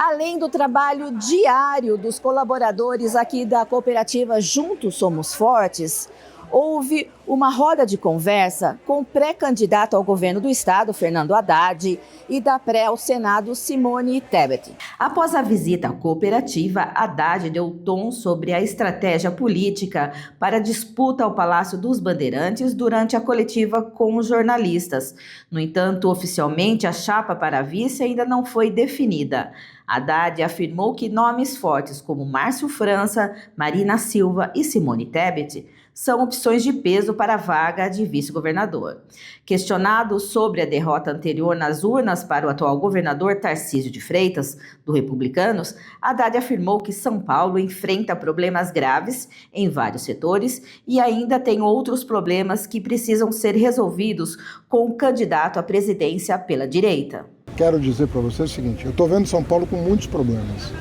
Além do trabalho diário dos colaboradores aqui da cooperativa Juntos Somos Fortes, houve uma roda de conversa com o pré-candidato ao governo do estado, Fernando Haddad, e da pré ao Senado, Simone Tebet. Após a visita à cooperativa, Haddad deu tom sobre a estratégia política para a disputa ao Palácio dos Bandeirantes durante a coletiva com os jornalistas. No entanto, oficialmente, a chapa para a vice ainda não foi definida. Haddad afirmou que nomes fortes como Márcio França, Marina Silva e Simone Tebet são opções de peso para a vaga de vice-governador. Questionado sobre a derrota anterior nas urnas para o atual governador Tarcísio de Freitas, do Republicanos, Haddad afirmou que São Paulo enfrenta problemas graves em vários setores e ainda tem outros problemas que precisam ser resolvidos com o candidato à presidência pela direita. Quero dizer para você o seguinte, eu estou vendo São Paulo com muitos problemas.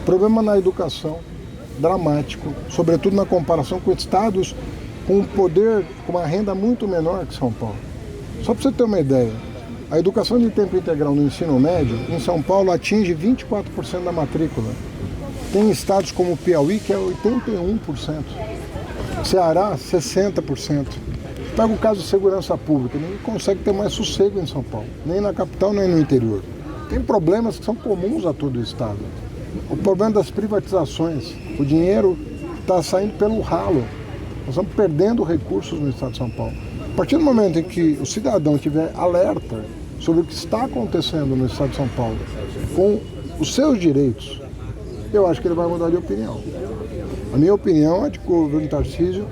Problema na educação, dramático, sobretudo na comparação com estados com um poder, com uma renda muito menor que São Paulo. Só para você ter uma ideia, a educação de tempo integral no ensino médio, em São Paulo, atinge 24% da matrícula. Tem estados como o Piauí, que é 81%. Ceará, 60%. Pega o caso de segurança pública, ninguém consegue ter mais sossego em São Paulo, nem na capital, nem no interior. Tem problemas que são comuns a todo o estado. O problema das privatizações, o dinheiro está saindo pelo ralo. Nós estamos perdendo recursos no estado de São Paulo. A partir do momento em que o cidadão tiver alerta sobre o que está acontecendo no estado de São Paulo, com os seus direitos, eu acho que ele vai mudar de opinião. A minha opinião é de que o governo Tarcísio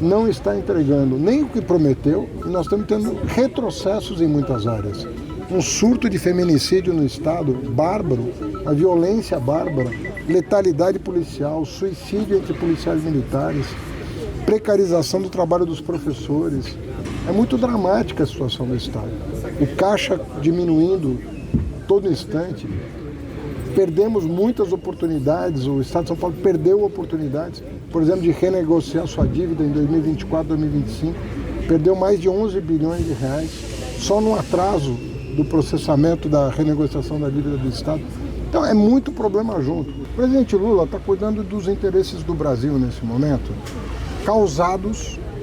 não está entregando nem o que prometeu e nós estamos tendo retrocessos em muitas áreas. Um surto de feminicídio no estado, bárbaro, a violência bárbara, letalidade policial, suicídio entre policiais militares, precarização do trabalho dos professores. É muito dramática a situação do estado. O caixa diminuindo todo instante. Perdemos muitas oportunidades, o estado de São Paulo perdeu oportunidades, por exemplo, de renegociar sua dívida em 2024, 2025. Perdeu mais de 11 bilhões de reais só no atraso do processamento da renegociação da dívida do estado. Então é muito problema junto. O presidente Lula está cuidando dos interesses do Brasil nesse momento,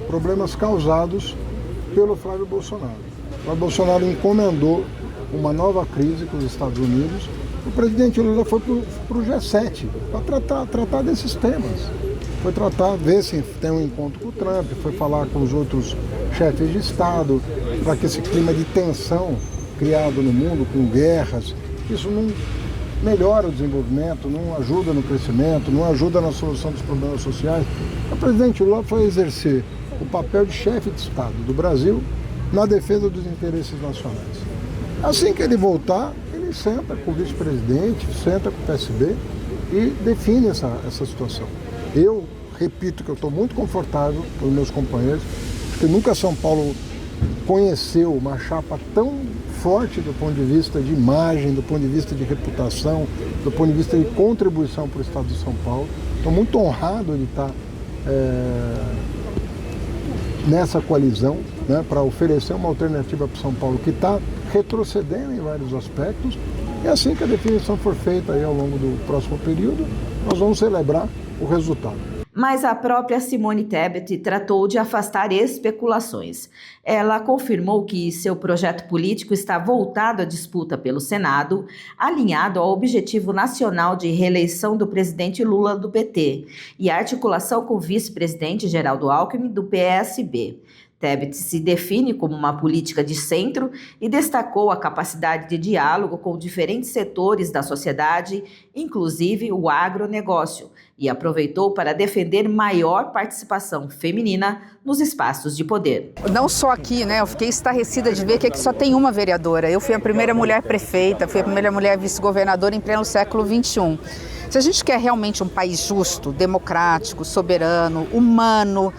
problemas causados pelo Flávio Bolsonaro. O Flávio Bolsonaro encomendou uma nova crise com os Estados Unidos. O presidente Lula foi para o G7 para tratar desses temas. Foi ver se tem um encontro com o Trump, foi falar com os outros chefes de Estado, para que esse clima de tensão criado no mundo, com guerras, isso não melhora o desenvolvimento, não ajuda no crescimento, não ajuda na solução dos problemas sociais. O presidente Lula foi exercer o papel de chefe de Estado do Brasil na defesa dos interesses nacionais. Assim que ele voltar, ele senta com o vice-presidente, senta com o PSB e define essa situação. Eu repito que eu estou muito confortável com os meus companheiros, porque nunca São Paulo conheceu uma chapa tão forte do ponto de vista de imagem, do ponto de vista de reputação, do ponto de vista de contribuição para o estado de São Paulo. Estou muito honrado de estar nessa coalizão, né, para oferecer uma alternativa para São Paulo que está retrocedendo em vários aspectos. E assim que a definição for feita aí ao longo do próximo período, nós vamos celebrar o resultado. Mas a própria Simone Tebet tratou de afastar especulações. Ela confirmou que seu projeto político está voltado à disputa pelo Senado, alinhado ao objetivo nacional de reeleição do presidente Lula do PT e a articulação com o vice-presidente Geraldo Alckmin do PSB. Tebet se define como uma política de centro e destacou a capacidade de diálogo com diferentes setores da sociedade, inclusive o agronegócio, e aproveitou para defender maior participação feminina nos espaços de poder. Não só aqui, né? Eu fiquei estarrecida de ver que aqui só tem uma vereadora. Eu fui a primeira mulher prefeita, fui a primeira mulher vice-governadora em pleno século XXI. Se a gente quer realmente um país justo, democrático, soberano, humano,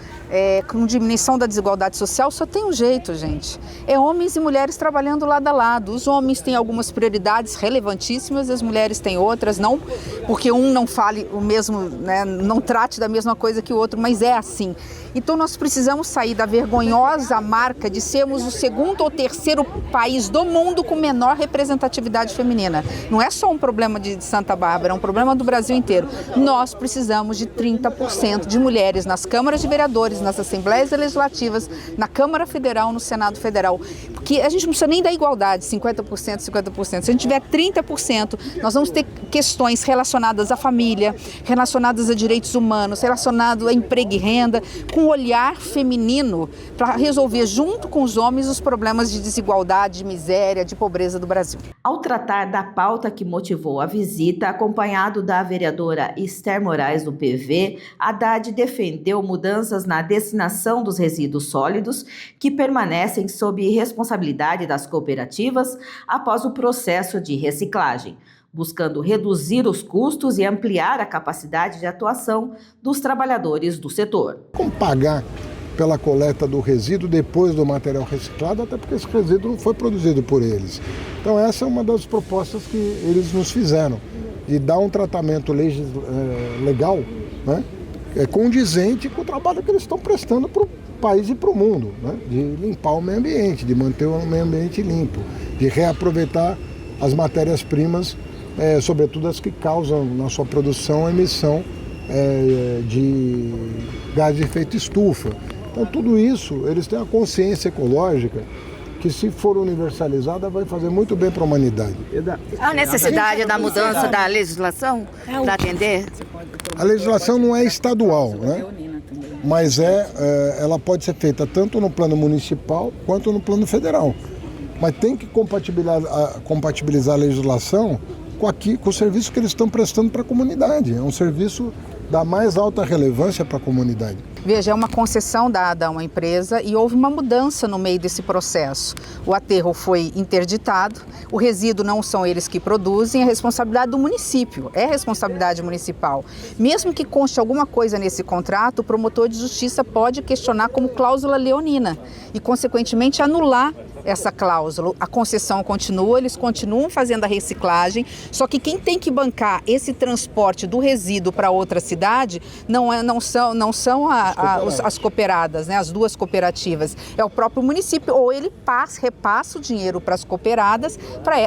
com diminuição da desigualdade social, só tem um jeito, gente. É homens e mulheres trabalhando lado a lado. Os homens têm algumas prioridades relevantíssimas, as mulheres têm outras, não porque um não fale o mesmo, né, não trate da mesma coisa que o outro, mas é assim. Então nós precisamos sair da vergonhosa marca de sermos o segundo ou terceiro país do mundo com menor representatividade feminina. Não é só um problema de Santa Bárbara, é um problema do Brasil inteiro. Nós precisamos de 30% de mulheres nas câmaras de vereadores, nas assembleias legislativas, na Câmara Federal, no Senado Federal. Porque a gente não precisa nem da igualdade, 50%, 50%. Se a gente tiver 30%, nós vamos ter questões relacionadas à família, relacionadas a direitos humanos, relacionadas a emprego e renda, com um olhar feminino para resolver junto com os homens os problemas de desigualdade, de miséria, de pobreza do Brasil. Ao tratar da pauta que motivou a visita, acompanhado da vereadora Esther Moraes do PV, Haddad defendeu mudanças na destinação dos resíduos sólidos que permanecem sob responsabilidade das cooperativas após o processo de reciclagem, buscando reduzir os custos e ampliar a capacidade de atuação dos trabalhadores do setor. Como pagar pela coleta do resíduo depois do material reciclado, até porque esse resíduo não foi produzido por eles. Então essa é uma das propostas que eles nos fizeram, de dar um tratamento legal, né, condizente com o trabalho que eles estão prestando para o país e para o mundo, né, de limpar o meio ambiente, de manter o meio ambiente limpo, de reaproveitar as matérias-primas, sobretudo as que causam na sua produção a emissão de gás de efeito estufa. Então tudo isso, eles têm uma consciência ecológica que, se for universalizada, vai fazer muito bem para a humanidade. A necessidade da mudança da legislação para atender? A legislação não é estadual, né? Mas ela pode ser feita tanto no plano municipal quanto no plano federal. Mas tem que compatibilizar a legislação com o serviço que eles estão prestando para a comunidade. É um serviço da mais alta relevância para a comunidade. Veja, é uma concessão dada a uma empresa e houve uma mudança no meio desse processo. O aterro foi interditado, o resíduo não são eles que produzem, é responsabilidade do município, é responsabilidade municipal. Mesmo que conste alguma coisa nesse contrato, o promotor de justiça pode questionar como cláusula leonina e, consequentemente, anular essa cláusula. A concessão continua, eles continuam fazendo a reciclagem, só que quem tem que bancar esse transporte do resíduo para outra cidade não são as cooperadas, né, as duas cooperativas, é o próprio município, ou ele repassa o dinheiro para as cooperadas.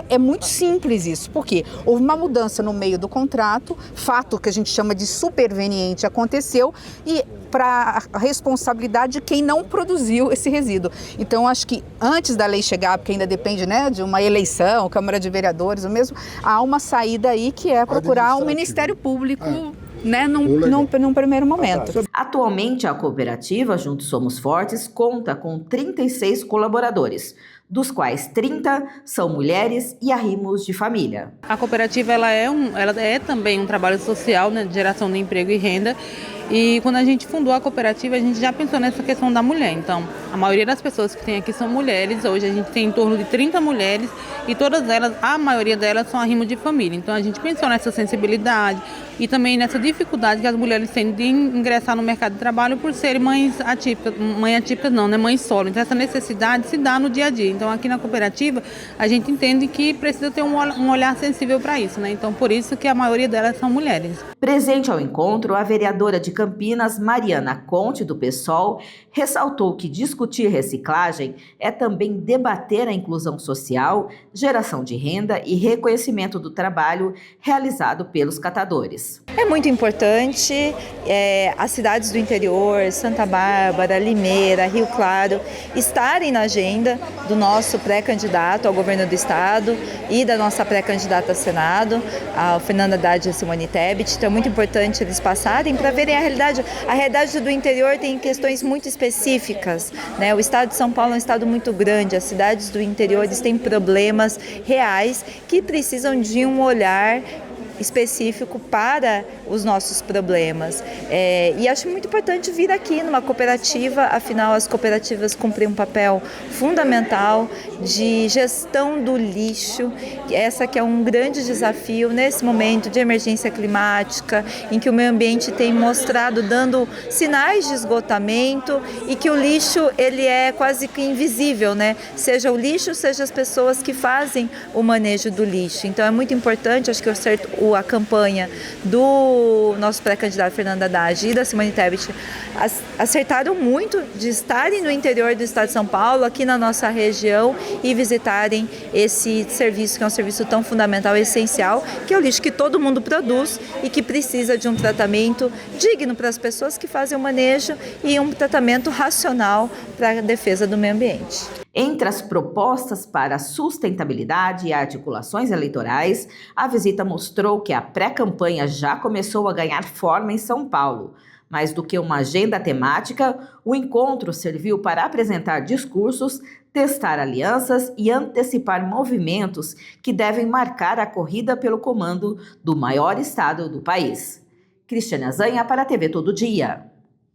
É muito simples isso, porque houve uma mudança no meio do contrato, fato que a gente chama de superveniente aconteceu, e para a responsabilidade de quem não produziu esse resíduo. Então, acho que antes da lei chegar, porque ainda depende, né, de uma eleição, Câmara de Vereadores, ou mesmo, há uma saída aí que é procurar um Ministério Público, né, num primeiro momento. Atualmente, a cooperativa Juntos Somos Fortes conta com 36 colaboradores, dos quais 30 são mulheres e arrimos de família. A cooperativa ela é também um trabalho social, né, de geração de emprego e renda. E quando a gente fundou a cooperativa, a gente já pensou nessa questão da mulher. Então, a maioria das pessoas que tem aqui são mulheres. Hoje a gente tem em torno de 30 mulheres e todas elas, a maioria delas são arrimos de família. Então, a gente pensou nessa sensibilidade e também nessa dificuldade que as mulheres têm de ingressar no mercado de trabalho por serem mães atípicas não, né, mães solo. Então, essa necessidade se dá no dia a dia. Então, aqui na cooperativa, a gente entende que precisa ter um olhar sensível para isso, né? Então, por isso que a maioria delas são mulheres. Presente ao encontro, a vereadora de Campinas, Mariana Conte, do PSOL, ressaltou que discutir reciclagem é também debater a inclusão social, geração de renda e reconhecimento do trabalho realizado pelos catadores. É muito importante as cidades do interior, Santa Bárbara, Limeira, Rio Claro, estarem na agenda do nosso pré-candidato ao governo do estado e da nossa pré-candidata a Senado, a Fernanda Haddad e a Simone Tebet. Então é muito importante eles passarem para verem a realidade. A realidade do interior tem questões muito específicas, né? O estado de São Paulo é um estado muito grande, as cidades do interior têm problemas reais que precisam de um olhar específico para os nossos problemas. E acho muito importante vir aqui numa cooperativa, afinal as cooperativas cumprem um papel fundamental de gestão do lixo, essa que é um grande desafio nesse momento de emergência climática, em que o meio ambiente tem mostrado, dando sinais de esgotamento e que o lixo ele é quase que invisível, né? Seja o lixo, seja as pessoas que fazem o manejo do lixo. Então é muito importante, acho que a campanha do nosso pré-candidato Fernando Haddad e da Simone Tebet acertaram muito de estarem no interior do estado de São Paulo, aqui na nossa região, e visitarem esse serviço, que é um serviço tão fundamental e essencial, que é o lixo que todo mundo produz e que precisa de um tratamento digno para as pessoas que fazem o manejo e um tratamento racional para a defesa do meio ambiente. Entre as propostas para a sustentabilidade e articulações eleitorais, a visita mostrou que a pré-campanha já começou a ganhar forma em São Paulo. Mais do que uma agenda temática, o encontro serviu para apresentar discursos, testar alianças e antecipar movimentos que devem marcar a corrida pelo comando do maior estado do país. Cristiane Azanha para a TV Todo Dia.